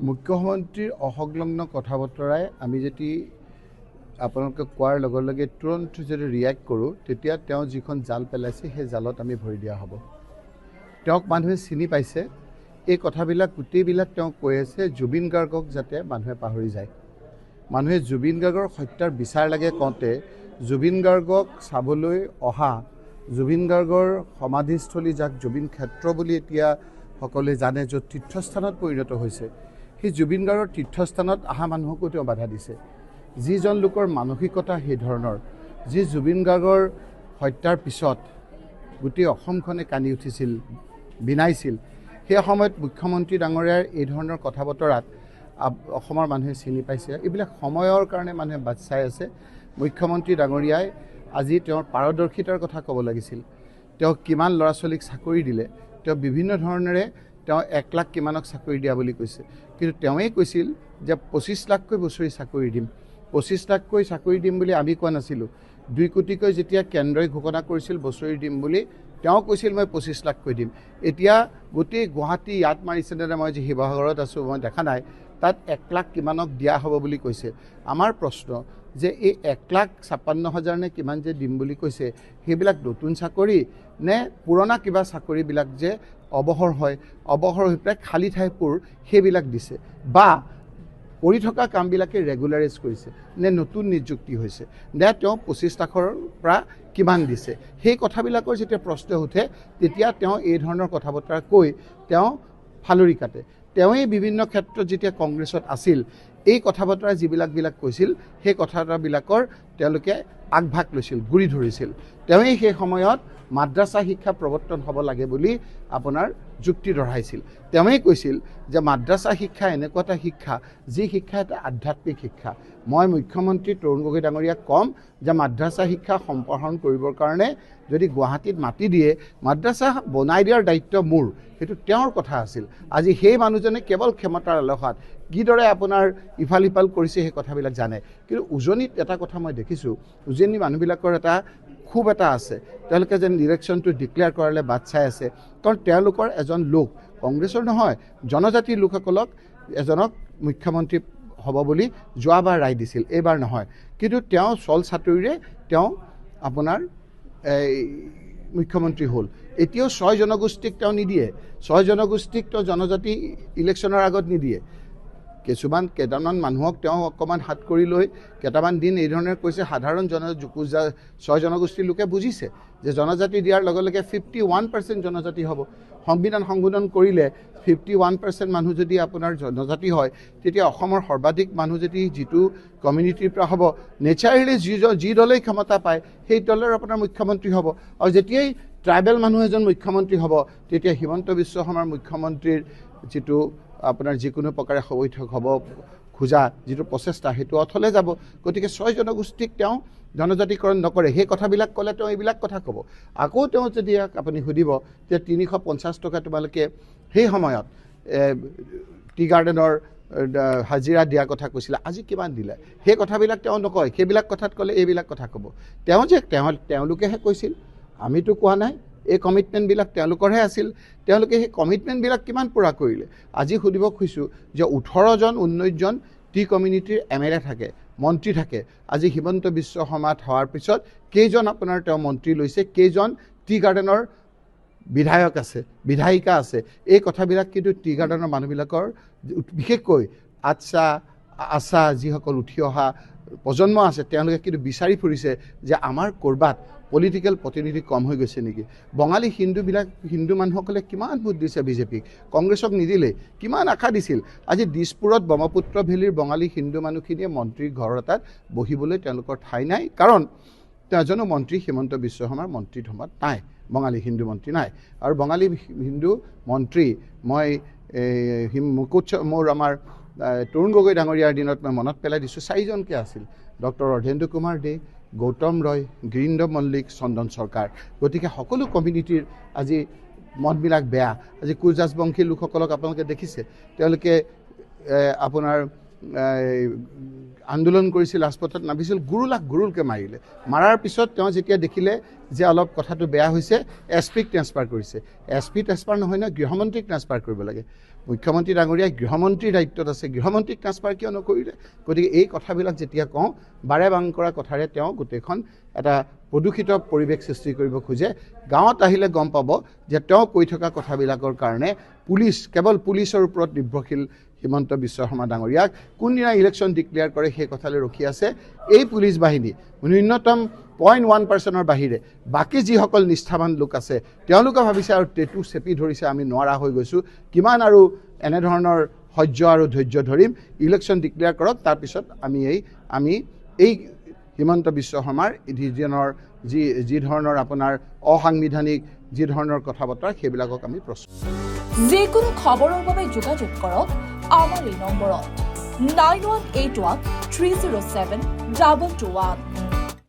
মুখ্যমন্ত্ৰীৰ অসংলগ্ন কথা বতৰাই আমি যদি আপোনালোকে কোৱাৰ লগে লগে তুৰন্ত যদি ৰিয়েক্ট কৰোঁ তেতিয়া তেওঁ যিখন জাল পেলাইছে সেই জালত আমি ভৰি দিয়া হ'ব। তেওঁক মানুহে চিনি পাইছে। এই কথাবিলাক গোটেইবিলাক তেওঁ কৈ আছে জুবিন গাৰ্গক যাতে মানুহে পাহৰি যায়। মানুহে জুবিন গাৰ্গৰ হত্যাৰ বিচাৰ লাগে কওঁতে জুবিন গাৰ্গক চাবলৈ অহা জুবিন গাৰ্গৰ সমাধিস্থলী যাক জুবিন ক্ষেত্ৰ বুলি এতিয়া সকলোৱে জানে য'ত তীৰ্থস্থানত পৰিণত হৈছে সেই জুবিন গাৰ্গৰ তীৰ্থস্থানত অহা মানুহকো তেওঁ বাধা দিছে। যিজন লোকৰ মানসিকতা সেই ধৰণৰ যি জুবিন গাৰ্গৰ হত্যাৰ পিছত গোটেই অসমখনে কান্দি উঠিছিল বিনাইছিল সেই সময়ত মুখ্যমন্ত্ৰী ডাঙৰীয়াৰ এই ধৰণৰ কথা বতৰাত অসমৰ মানুহে চিনি পাইছে। এইবিলাক সময়ৰ কাৰণে মানুহে বাট চাই আছে। মুখ্যমন্ত্ৰী ডাঙৰীয়াই আজি তেওঁৰ পাৰদৰ্শিতাৰ কথা ক'ব লাগিছিল। তেওঁ কিমান ল'ৰা ছোৱালীক চাকৰি দিলে, তেওঁ বিভিন্ন ধৰণেৰে তেওঁ 1 লাখ কিমানক চাকৰি দিয়া বুলি কৈছে, কিন্তু তেওঁৱেই কৈছিল যে 25 লাখকৈ বছৰি চাকৰি দিম। 25 লাখকৈ চাকৰি দিম বুলি আমি কোৱা নাছিলোঁ। 2 কোটিকৈ যেতিয়া কেন্দ্ৰই ঘোষণা কৰিছিল বছৰি দিম বুলি তেওঁ কৈছিল মই 25 লাখকৈ দিম। এতিয়া গোটেই গুৱাহাটী ইয়াত মাৰিছে নে মই যে শিৱসাগৰত আছোঁ মই দেখা নাই, তাত 1 লাখ কিমানক দিয়া হ'ব বুলি কৈছে। আমাৰ প্ৰশ্ন যে এই 1,56,000 নে কিমান যে দিম বুলি কৈছে সেইবিলাক নতুন চাকৰি নে পুৰণা কিবা চাকৰিবিলাক যে অৱসৰ হয়, অৱসৰ হৈ পেলাই খালী ঠাইবোৰ সেইবিলাক দিছে বা কৰি থকা কামবিলাকে ৰেগুলাৰাইজ কৰিছে নে নতুন নিযুক্তি হৈছে নে তেওঁ 25 লাখৰ পৰা কিমান দিছে। সেই কথাবিলাকৰ যেতিয়া প্ৰশ্ন উঠে তেতিয়া তেওঁ এই ধৰণৰ কথা বতৰা কৈ তেওঁ ফালৰি কাটে। তেওঁৱেই বিভিন্ন ক্ষেত্ৰত যেতিয়া কংগ্ৰেছত আছিল এই কথা বতৰা যিবিলাক কৈছিল সেই কথাবিলাকৰ তেওঁলোকে আগভাগ লৈছিল, গুৰি ধৰিছিল। তেওঁৱেই সেই সময়ত মাদ্ৰাছা শিক্ষা প্ৰৱৰ্তন হ'ব লাগে বুলি আপোনাৰ যুক্তি দঢ়াইছিল। তেওঁৱেই কৈছিল যে মাদ্ৰাছা শিক্ষা এনেকুৱা এটা শিক্ষা যি শিক্ষা এটা আধ্যাত্মিক শিক্ষা। মই মুখ্যমন্ত্ৰী তৰুণ গগৈ ডাঙৰীয়াক ক'ম যে মাদ্ৰাছা শিক্ষা সম্প্ৰসাৰণ কৰিবৰ কাৰণে যদি গুৱাহাটীত মাটি দিয়ে মাদ্ৰাছা বনাই দিয়াৰ দায়িত্ব মোৰ, সেইটো তেওঁৰ কথা আছিল। আজি সেই মানুহজনে কেৱল ক্ষমতাৰ আলসাত কিদৰে আপোনাৰ ইফাল সিফাল কৰিছে সেই কথাবিলাক জানে। কিন্তু উজনিত এটা কথা মই দেখিছোঁ, উজনি মানুহবিলাকৰ এটা খুব এটা আছে, তেওঁলোকে যেন ইলেকশ্যনটো ডিক্লেয়াৰ কৰালে বাট চাই আছে। কাৰণ তেওঁলোকৰ এজন লোক কংগ্ৰেছৰ নহয় জনজাতিৰ লোকসকলক এজনক মুখ্যমন্ত্ৰী হ'ব বুলি যোৱাবাৰ ৰায় দিছিল, এইবাৰ নহয়। কিন্তু তেওঁ চল চাতুৰিৰে তেওঁ আপোনাৰ মুখ্যমন্ত্ৰী হ'ল। এতিয়াও 6 জনগোষ্ঠীক তেওঁ নিদিয়ে, 6 জনগোষ্ঠীক তেওঁ জনজাতি ইলেকশ্যনৰ আগত নিদিয়ে। কেইটামান মানুহক তেওঁ অকণমান হাত কৰি লৈ কেইটামান দিন এই ধৰণে কৈছে। সাধাৰণ 6 জনগোষ্ঠীৰ লোকে বুজিছে যে জনজাতি দিয়াৰ লগে লগে 51% জনজাতি হ'ব। সংবিধান সংশোধন কৰিলে 51% মানুহ যদি আপোনাৰ জনজাতি হয় তেতিয়া অসমৰ সৰ্বাধিক মানুহ যদি যিটো কমিউনিটিৰ পৰা হ'ব নেচাৰেলি যি দলেই ক্ষমতা পায় সেই দলৰ আপোনাৰ মুখ্যমন্ত্ৰী হ'ব। আৰু যেতিয়াই ট্ৰাইবেল মানুহ এজন মুখ্যমন্ত্ৰী হ'ব তেতিয়া হিমন্ত বিশ্ব শৰ্মাৰ মুখ্যমন্ত্ৰীৰ যিটো আপোনাৰ যিকোনো প্ৰকাৰে বৈঠক হ'ব খোজা যিটো প্ৰচেষ্টা সেইটো অথলে যাব। গতিকে 6 জনগোষ্ঠীক তেওঁ জনজাতিকৰণ নকৰে। সেই কথাবিলাক ক'লে তেওঁ এইবিলাক কথা ক'ব। আকৌ তেওঁ যদি আপুনি সুধিব যে 350 টকা তোমালোকে সেই সময়ত টি গাৰ্ডেনৰ হাজিৰা দিয়াৰ কথা কৈছিলে, আজি কিমান দিলে সেই কথাবিলাক তেওঁ নকয়। সেইবিলাক কথাত ক'লে এইবিলাক কথা ক'ব। তেওঁলোকেহে কৈছিল, আমিতো কোৱা নাই। এই কমিটমেণ্টবিলাক তেওঁলোকৰহে আছিল। তেওঁলোকে সেই কমিটমেণ্টবিলাক কিমান পূৰা কৰিলে আজি সুধিব খুজিছোঁ যে 19জন টি কমিউনিটিৰ MLA থাকে, মন্ত্ৰী থাকে। আজি হিমন্ত বিশ্ব শৰ্মা হোৱাৰ পিছত কেইজন আপোনাৰ তেওঁ মন্ত্ৰী লৈছে, কেইজন টি গাৰ্ডেনৰ বিধায়ক আছে, বিধায়িকা আছে। এই কথাবিলাক কিন্তু টি গাৰ্ডেনৰ মানুহবিলাকৰ বিশেষকৈ আশা যিসকল উঠি অহা প্ৰজন্ম আছে তেওঁলোকে কিন্তু বিচাৰি ফুৰিছে যে আমাৰ ক'ৰবাত পলিটিকেল প্ৰতিনিধি কম হৈ গৈছে নেকি। বঙালী হিন্দু মানুহসকলে কিমান ভোট দিছে বিজেপিক, কংগ্ৰেছক নিদিলে, কিমান আশা দিছিল। আজি দিছপুৰত ব্ৰহ্মপুত্ৰ ভেলীৰ বঙালী হিন্দু মানুহখিনিয়ে মন্ত্ৰীৰ ঘৰ এটাত বহিবলৈ তেওঁলোকৰ ঠাই নাই। কাৰণ তেওঁ এজনো মন্ত্ৰী হিমন্ত বিশ্ব শৰ্মাৰ মন্ত্ৰী ধৰ্মত নাই, বঙালী হিন্দু মন্ত্ৰী নাই। আৰু বঙালী হিন্দু মন্ত্ৰী মই মোৰ আমাৰ তৰুণ গগৈ ডাঙৰীয়াৰ দিনত মই মনত পেলাই দিছোঁ 4জনকৈ আছিল। ডক্টৰ অৰ্ধেন্দু কুমাৰ দে, গৌতম ৰয়, গিৰীন্দ্ৰ মল্লিক, চন্দন চৰকাৰ। গতিকে সকলো কমিউনিটিৰ আজি মতবিলাক বেয়া। আজি কোচ ৰাজবংশী লোকসকলক আপোনালোকে দেখিছে, তেওঁলোকে আপোনাৰ আন্দোলন কৰিছিল, ৰাজপথত নামিছিল, গুৰুলকৈ মাৰিলে। মাৰাৰ পিছত তেওঁ যেতিয়া দেখিলে যে অলপ কথাটো বেয়া হৈছে SP ট্ৰেন্সফাৰ কৰিছে। SP ট্ৰেন্সফাৰ নহয় ন, গৃহমন্ত্ৰীক ট্ৰেন্সফাৰ কৰিব লাগে। মুখ্যমন্ত্ৰী ডাঙৰীয়াই গৃহমন্ত্ৰীৰ দায়িত্বত আছে, গৃহমন্ত্ৰীক ট্ৰান্সফাৰ কিয় নকৰিলে? গতিকে এই কথাবিলাক যেতিয়া কওঁ, বাৰে বাং কৰা কথাৰে তেওঁ গোটেইখন এটা প্ৰদূষিত পৰিৱেশ সৃষ্টি কৰিব খোজে। গাঁৱত আহিলে গম পাব যে তেওঁ কৈ থকা কথাবিলাকৰ কাৰণে কেৱল পুলিচৰ ওপৰত নিৰ্ভৰশীল হিমন্ত বিশ্ব শৰ্মা ডাঙৰীয়াক কোনদিনা ইলেকশ্যন ডিক্লেয়াৰ কৰে সেই কথালৈ ৰখি আছে। এই পুলিচ বাহিনী ন্যূনতম 0.1% বাহিৰে বাকী যিসকল নিষ্ঠাৱান লোক আছে তেওঁলোকে ভাবিছে আৰু টেটু চেপি ধৰিছে আমি নোৱাৰা হৈ গৈছোঁ, কিমান আৰু এনেধৰণৰ সহ্য আৰু ধৈৰ্য ধৰিম, ইলেকশ্যন ডিক্লেয়াৰ কৰক, তাৰপিছত আমি এই হিমন্ত বিশ্ব শৰ্মাৰ যি ধৰণৰ আপোনাৰ অসাংবিধানিক যি ধৰণৰ কথা বতৰা সেইবিলাকক আমি প্ৰশ্ন। যিকোনো খবৰৰ বাবে যোগাযোগ কৰক আমাৰ এই নম্বৰত 9181 307 2221।